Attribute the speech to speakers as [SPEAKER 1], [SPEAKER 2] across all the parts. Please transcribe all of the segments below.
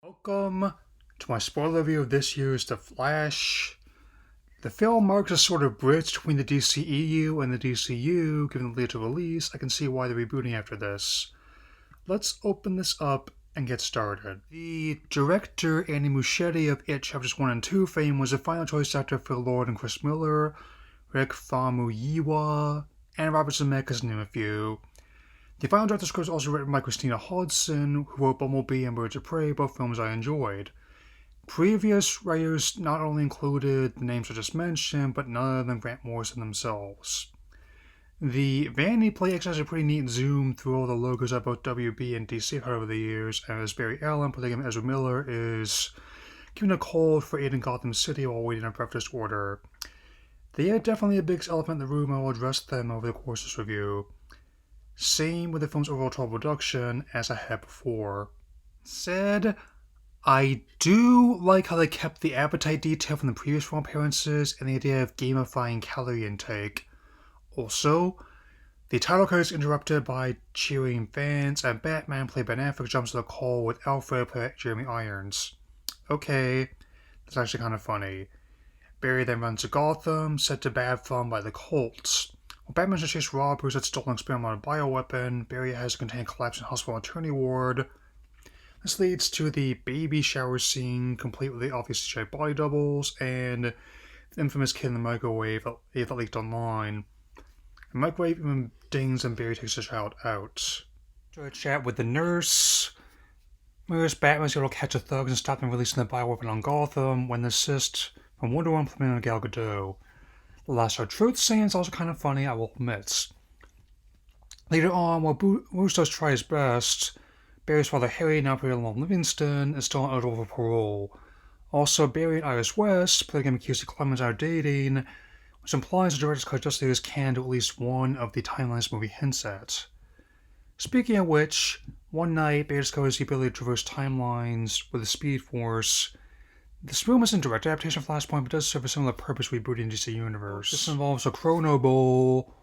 [SPEAKER 1] Welcome to my spoiler review of this year's The Flash. The film marks a sort of bridge between the DCEU and the DCU. Given the later release, I can see why they're rebooting after this. Let's open this up and get started. The director, Andy Muschietti of It Chapters 1 and 2 fame, was the final choice after Phil Lord and Chris Miller, Rick Famuyiwa, and Robert Zemeckis, to name a few. The final director's script was also written by Christina Hodson, who wrote Bumblebee and Birds of Prey, both films I enjoyed. Previous writers not only included the names I just mentioned, but none of them Grant Morrison themselves. The vanity plate actually has a pretty neat zoom through all the logos that both WB and DC have had over the years, as Barry Allen, playing him Ezra Miller, is giving a call for aid in Gotham City while waiting on breakfast order. They are definitely a big elephant in the room, and I will address them over the course of this review. Same with the film's overall total production as I had before. Said, I do like how they kept the appetite detail from the previous film appearances and the idea of gamifying calorie intake. Also, the title card is interrupted by cheering fans, and Batman, played by Ben Affleck, jumps to the call with Alfred, played by Jeremy Irons. Okay, that's actually kind of funny. Barry then runs to Gotham, set to bad fun by the Colts. While Batman has chased robbers that stole an experimental bioweapon, Barry has a contained collapse in hospital maternity ward. This leads to the baby shower scene, complete with the obvious CGI body doubles, and the infamous kid in the microwave that leaked online. The microwave even dings and Barry takes the child out. After a chat with the nurse, Batman's able to catch the thugs and stop them releasing the bioweapon on Gotham when the assist from Wonder Woman playing on Gal Gadot. The last of truth scene is also kind of funny, I will admit. Later on, while Bruce does try his best, Barry's father Harry, now played by Lon Livingston, is still ineligible for parole. Also, Barry and Iris West, playing him accused of Clemens, are dating, which implies the director's cut just as can to at least one of the timelines movie hints at. Speaking of which, one night Barry discovers the ability to traverse timelines with the Speed Force. This film isn't a direct adaptation of Flashpoint, but does serve a similar purpose rebooting DC Universe. This involves a Chrono Bowl,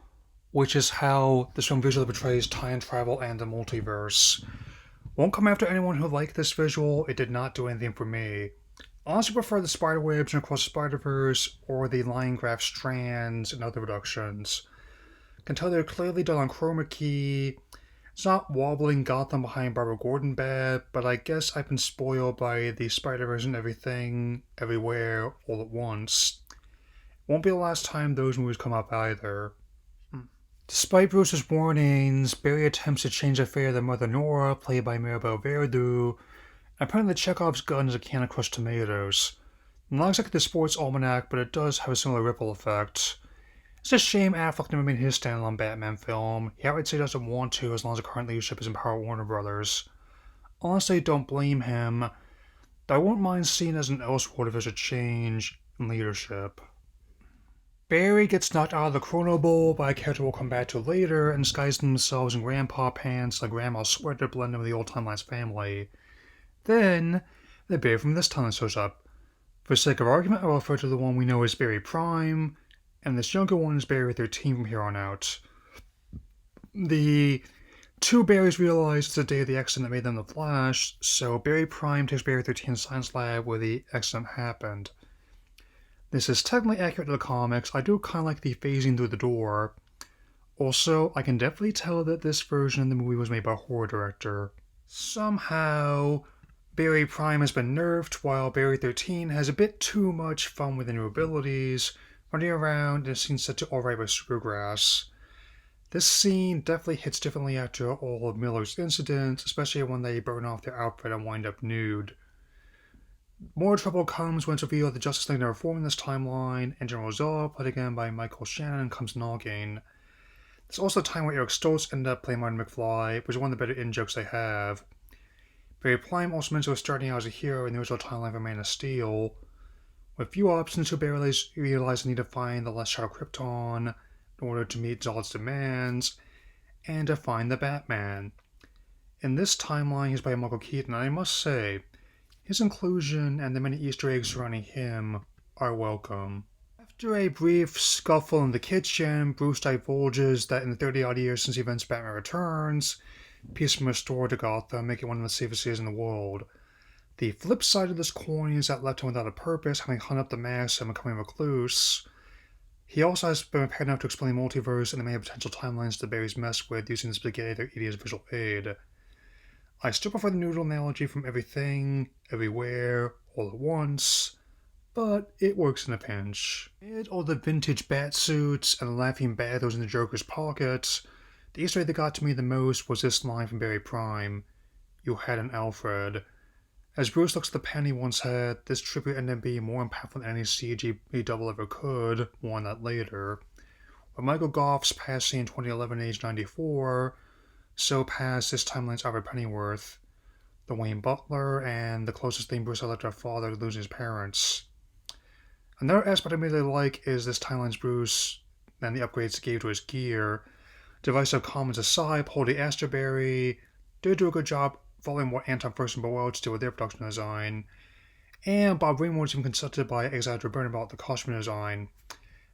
[SPEAKER 1] which is how this film visually portrays time travel and the multiverse. Won't come after anyone who liked this visual, it did not do anything for me. I honestly prefer the spiderwebs and Across the Spider-Verse or the line graph strands and other productions. Can tell they're clearly done on chroma key. It's not wobbling Gotham behind Barbara Gordon bad, but I guess I've been spoiled by the Spider-Verse and everything, everywhere, all at once. Won't be the last time those movies come up either. Despite Bruce's warnings, Barry attempts to change the fate of their mother Nora, played by Maribel Verdú, and apparently Chekhov's gun is a can of crushed tomatoes. Not exactly the sports almanac, but it does have a similar ripple effect. It's a shame Affleck never made his standalone Batman film. He outright said he doesn't want to as long as the current leadership is in power at Warner Brothers. Honestly, don't blame him, though I won't mind seeing it as an Elseworld if there's a change in leadership. Barry gets knocked out of the Chrono Bowl by a character we'll come back to later and disguises themselves in grandpa pants like grandma's sweater to blend in with the old Timeline's family. Then, the Barry from this timeline shows up. For sake of argument, I will refer to the one we know as Barry Prime, and this younger one is Barry 13 from here on out. The two Barrys realize it's the day of the accident that made them the Flash, so Barry Prime takes Barry 13 to the science lab where the accident happened. This is technically accurate to the comics. I do kind of like the phasing through the door. Also, I can definitely tell that this version of the movie was made by a horror director. Somehow, Barry Prime has been nerfed while Barry 13 has a bit too much fun with the new abilities, running around in a scene set to Alright by Supergrass. This scene definitely hits differently after all of Miller's incidents, especially when they burn off their outfit and wind up nude. More trouble comes when it's revealed that the Justice League never formed in this timeline, and General Zod, played again by Michael Shannon, comes noggin. There's also a time where Eric Stoltz ended up playing Martin McFly, which is one of the better in-jokes they have. Barry Prime also mentions was starting out as a hero in the original timeline for Man of Steel. With few options, Barry realized the need to find the last shadow Krypton in order to meet Zod's demands, and to find the Batman. In this timeline, he's by Michael Keaton, and I must say, his inclusion and the many Easter eggs surrounding him are welcome. After a brief scuffle in the kitchen, Bruce divulges that in the 30-odd years since the events Batman Returns, peace has been restored to Gotham, making it one of the safest cities in the world. The flip side of this coin is that left him without a purpose, having hung up the mask and becoming a recluse. He also has been prepared enough to explain the multiverse and the many potential timelines that Barry's messed with using the spaghetti their idiot's visual aid. I still prefer the noodle analogy from everything, everywhere, all at once, but it works in a pinch. Amid all the vintage bat suits and the laughing battles in the Joker's pockets, the Easter egg that got to me the most was this line from Barry Prime: "You had an Alfred." As Bruce looks at the pen he once had, this tribute ended up being more impactful than any CG double ever could, more on that later. With Michael Goff's passing in 2011 age 94, so passed this timeline's Alfred Pennyworth, the Wayne Butler, and the closest thing Bruce had to a father to losing his parents. Another aspect I really like is this timeline's Bruce and the upgrades it gave to his gear. Divisive comments aside, Paul D. Asterberry did do a good job following what Anton Furst and Boelch did with their production design, and Bob Raymond was even consulted by Executive Byrne about the costume design.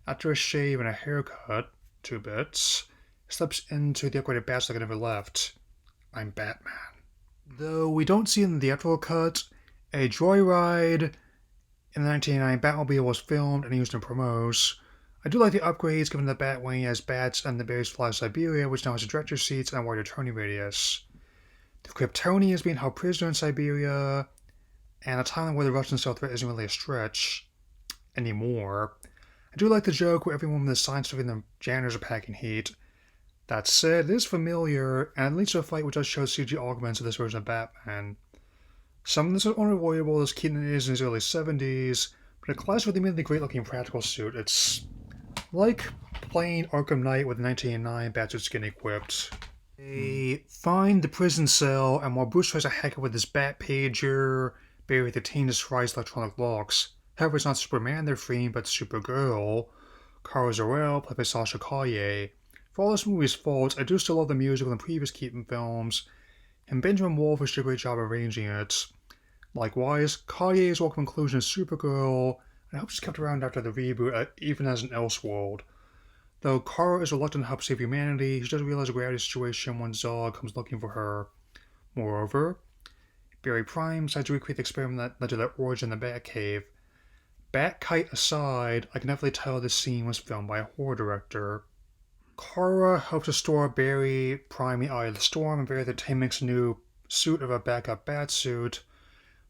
[SPEAKER 1] After a shave and a haircut, 2 bits, slips into the upgraded badge like I never left. I'm Batman. Though we don't see in the theatrical cut, a joyride in the 1989 Batmobile was filmed and used in promos. I do like the upgrades given the Batwing as bats and the Barry's Fly Siberia, which now has director seats and a wider turning radius. The Kryptonian is being held prisoner in Siberia, and a timeline where the Russian stealth threat isn't really a stretch anymore. I do like the joke where everyone with the science stuff and the janitors are packing heat. That said, it is familiar, and it leads to a fight which does show CG augments of this version of Batman. Some of this is unavoidable as Keaton is in his early 70s, but it collides with the admittedly great looking practical suit. It's like playing Arkham Knight with a 1989 Batsuit skin equipped. They find the prison cell, and while Bruce tries to hack it with his bat pager, Barry the Teen destroys electronic locks. However, it's not Superman they're freeing, but Supergirl, Kara Zor-El, played by Sasha Calle. For all this movie's faults, I do still love the music from the previous Keaton films, and Benjamin Wolfish did a great job arranging it. Likewise, Calle's welcome inclusion is Supergirl, and I hope she's kept around after the reboot, even as an Elseworld. Though Kara is reluctant to help save humanity, she does realize the gravity situation when Zod comes looking for her. Moreover, Barry Prime decides to recreate the experiment that led to their origin in the Batcave. Bat-kite aside, I can definitely tell this scene was filmed by a horror director. Kara helps restore Barry Prime the Eye of the Storm, and Barry the Teen makes a new suit of a backup bat suit.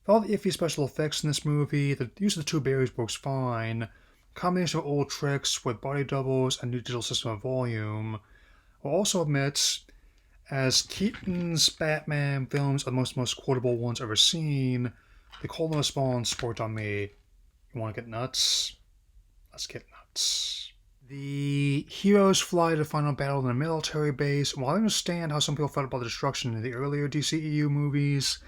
[SPEAKER 1] With all the iffy special effects in this movie, the use of the 2 Barrys works fine. Combination of old tricks with body doubles and new digital system of volume. Will also admits, as Keaton's Batman films are the most quotable ones ever seen, the call and response worked on me. You want to get nuts? Let's get nuts. The heroes fly to the final battle in a military base. While I understand how some people felt about the destruction in the earlier DCEU movies,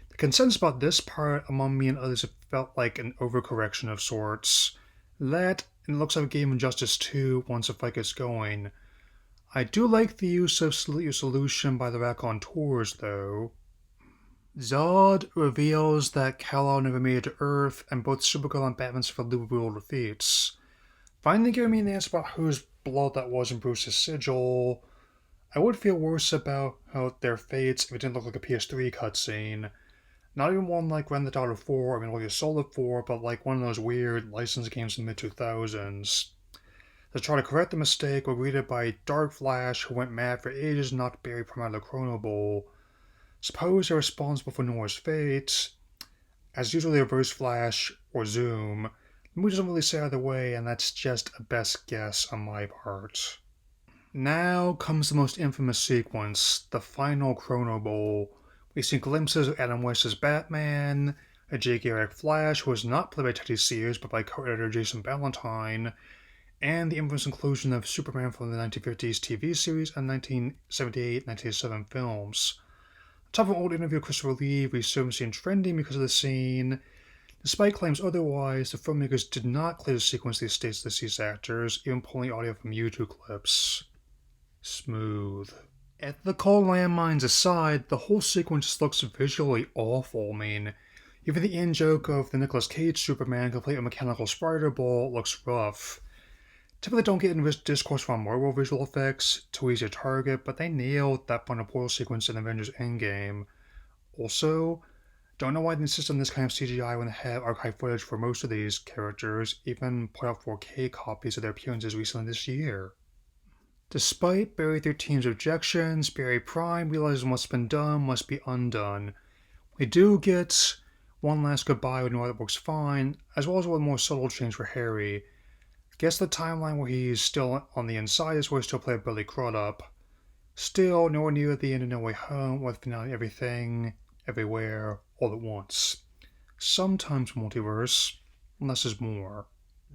[SPEAKER 1] the consensus about this part among me and others felt like an overcorrection of sorts. That, and it looks like a game of Injustice 2 once the fight gets going. I do like the use of Salute Your Solution by the Raconteurs, though. Zod reveals that Kal-El never made it to Earth, and both Supergirl and Batman suffered brutal defeats. Finally giving me an answer about whose blood that was in Bruce's sigil. I would feel worse about their fates if it didn't look like a PS3 cutscene. Not even one like Grand Theft Auto 4 or Metal Gear Solid 4, but like one of those weird licensed games in the mid-2000s. To try to correct the mistake, we're greeted by Dark Flash, who went mad for ages not to bury Prime out of the Chrono Bowl. Suppose they're responsible for Nora's fate. As usually Reverse Flash or Zoom, the movie doesn't really say either way, and that's just a best guess on my part. Now comes the most infamous sequence, the final Chrono Bowl. We see glimpses of Adam West's Batman, a Jake Garrick Flash who was not played by Teddy Sears but by co-editor Jason Ballantyne, and the infamous inclusion of Superman from the 1950s TV series and 1978-1987 films. On top of an old interview with Christopher Lee, we assume seen trending because of the scene. Despite claims otherwise, the filmmakers did not clear the sequence the estates of the deceased actors, even pulling audio from YouTube clips. Smooth. Ethical landmines aside, the whole sequence just looks visually awful. I mean, even the in-joke of the Nicolas Cage Superman complete with mechanical spider ball looks rough. Typically don't get into discourse from Marvel visual effects, too easy to target, but they nailed that final portal sequence in Avengers Endgame. Also, Don't know why they insist on this kind of CGI when they have archive footage for most of these characters, even put out 4K copies of their appearances recently this year. Despite Barry 13's objections, Barry Prime realizes what's been done must be undone. We do get one last goodbye with no that works fine, as well as one more subtle change for Harry. Guess the timeline where he's still on the inside is where he still played Billy Crudup. Still, nowhere near the end of No Way Home, with finale everything, everywhere, all at once. Sometimes multiverse, less is more.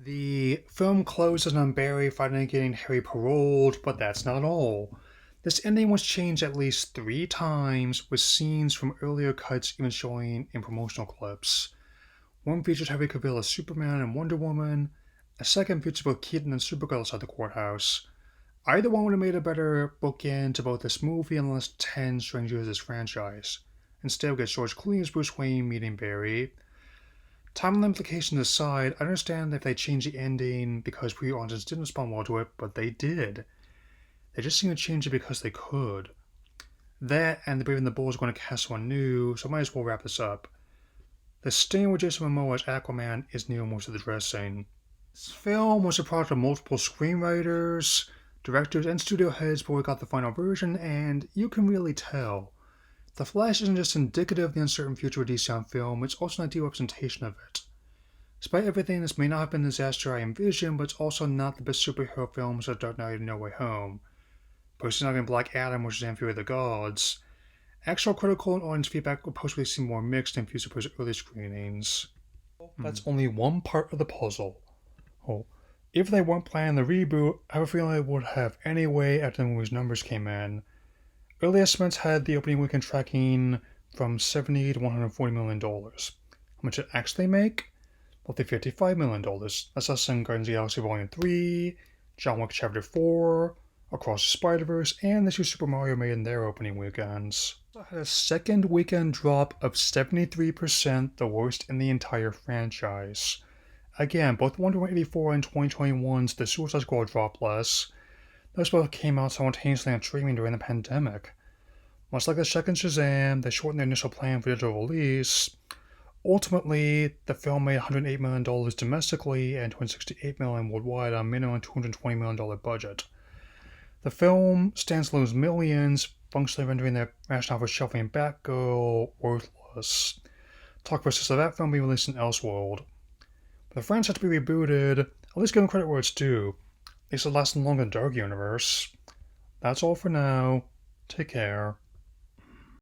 [SPEAKER 1] The film closes on Barry finally getting Harry paroled, but that's not all. This ending was changed at least 3 times, with scenes from earlier cuts even showing in promotional clips. One features Henry Cavill as Superman and Wonder Woman, a second features both Keaton and Supergirl outside the courthouse. Either one would have made a better bookend to both this movie and the last 10 strange years of this franchise. Instead, we get George Clooney as Bruce Wayne meeting Barry. Timeline implications aside, I understand if they changed the ending because pre-audience didn't respond well to it, but they did. They just seemed to change it because they could. That and the Brave and the Bold is going to cast someone new, so I might as well wrap this up. The sting with Jason Momoa as Aquaman is new most of the dressing. This film was a product of multiple screenwriters, directors, and studio heads before we got the final version, and you can really tell. The Flash isn't just indicative of the uncertain future of DC on film, it's also an ideal representation of it. Despite everything, this may not have been the disaster I envisioned, but it's also not the best superhero film since Dark Knight and No Way Home. Posting not even Black Adam, which is Fury of the Gods. Actual critical and audience feedback will post-release seem more mixed than few supposed early screenings. That's only one part of the puzzle. If they weren't planning the reboot, I have a feeling they would have anyway after the movie's numbers came in. Early estimates had the opening weekend tracking from $70 to $140 million. How much did it actually make? Roughly $55 million. That's less than Guardians of the Galaxy Volume 3, John Wick Chapter 4, Across the Spider-Verse, and the two Super Mario made in their opening weekends. It had a second weekend drop of 73%, the worst in the entire franchise. Again, both Wonder Woman 84 and 2021's The Suicide Squad dropped less. Those both came out simultaneously on streaming during the pandemic. Much like the second Shazam, they shortened their initial plan for digital release. Ultimately, the film made $108 million domestically and $268 million worldwide on a minimum $220 million budget. The film stands to lose millions, functionally rendering their rationale for shelving Batgirl worthless. Talk persists of that film being released in Elseworld. But the franchise had to be rebooted, at least give them credit where it's due. At least it lasted longer than Dark Universe. That's all for now. Take care.